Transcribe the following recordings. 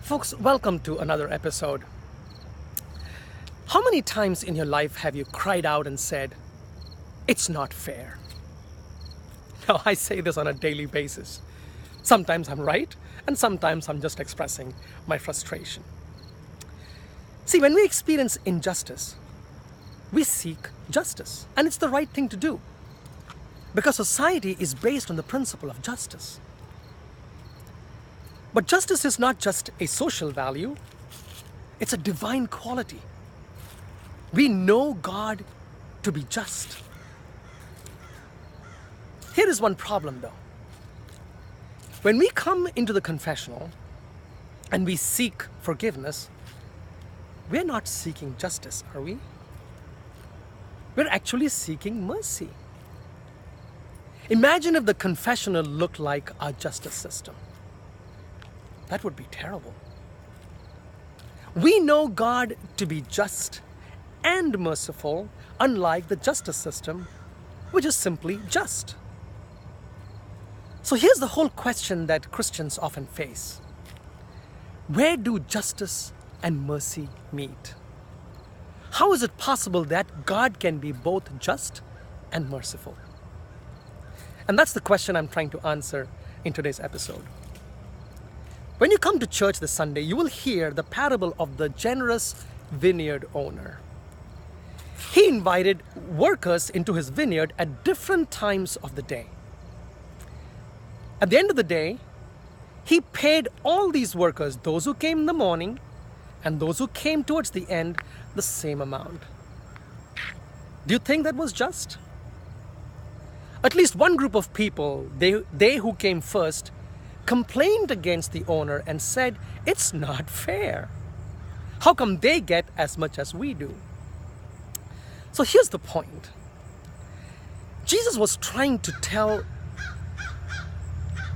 Folks, welcome to another episode. How many times in your life have you cried out and said, "It's not fair"? Now, I say this on a daily basis. Sometimes I'm right, and sometimes I'm just expressing my frustration. See, when we experience injustice, we seek justice, and it's the right thing to do, because society is based on the principle of justice. But justice is not just a social value, it's a divine quality. We know God to be just. Here is one problem though. When we come into the confessional and we seek forgiveness, we're not seeking justice, are we? We're actually seeking mercy. Imagine if the confessional looked like our justice system. That would be terrible. We know God to be just and merciful, unlike the justice system, which is simply just. So here's the whole question that Christians often face. Where do justice and mercy meet? How is it possible that God can be both just and merciful? And that's the question I'm trying to answer in today's episode. When you come to church this Sunday, you will hear the parable of the generous vineyard owner. He invited workers into his vineyard at different times of the day. At the end of the day, he paid all these workers, those who came in the morning and those who came towards the end, the same amount. Do you think that was just? At least one group of people, they who came first, complained against the owner and said, "It's not fair. How come they get as much as we do?" So here's the point. Jesus was trying to tell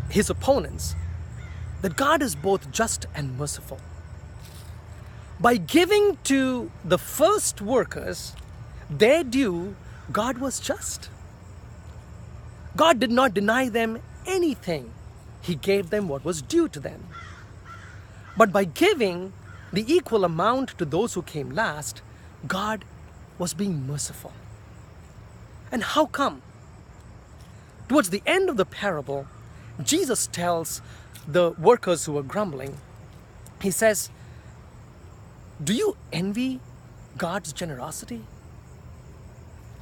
his opponents that God is both just and merciful. By giving to the first workers their due, God was just. God did not deny them anything. He gave them what was due to them. But by giving the equal amount to those who came last, God was being merciful. And how come? Towards the end of the parable, Jesus tells the workers who were grumbling, he says, "Do you envy God's generosity?"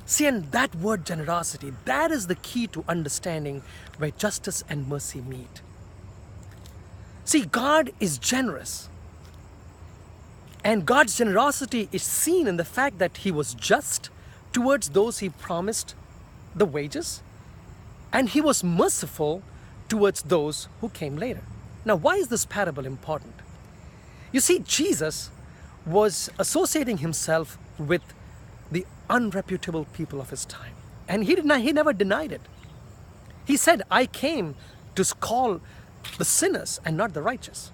See, and that word generosity, that is the key to understanding where justice and mercy meet. See, God is generous. And God's generosity is seen in the fact that he was just towards those he promised the wages, and he was merciful towards those who came later. Now, why is this parable important? You see, Jesus was associating himself with the unreputable people of his time. And he never denied it. He said, "I came to call the sinners and not the righteous."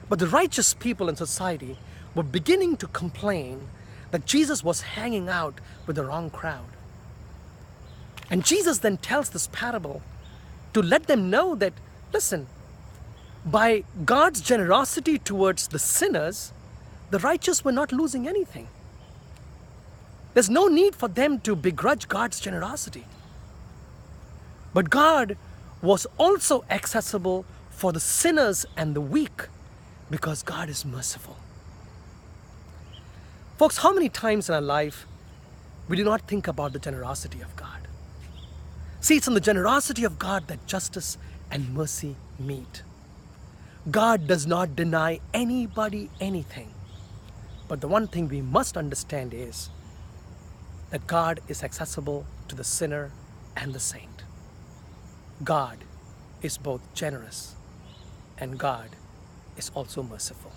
But the righteous people in society were beginning to complain that Jesus was hanging out with the wrong crowd. And Jesus then tells this parable to let them know that, listen, by God's generosity towards the sinners, the righteous were not losing anything. There's no need for them to begrudge God's generosity. But God was also accessible for the sinners and the weak because God is merciful. Folks, how many times in our life we do not think about the generosity of God? See, it's in the generosity of God that justice and mercy meet. God does not deny anybody anything. But the one thing we must understand is that God is accessible to the sinner and the saint. God is both generous and God is also merciful.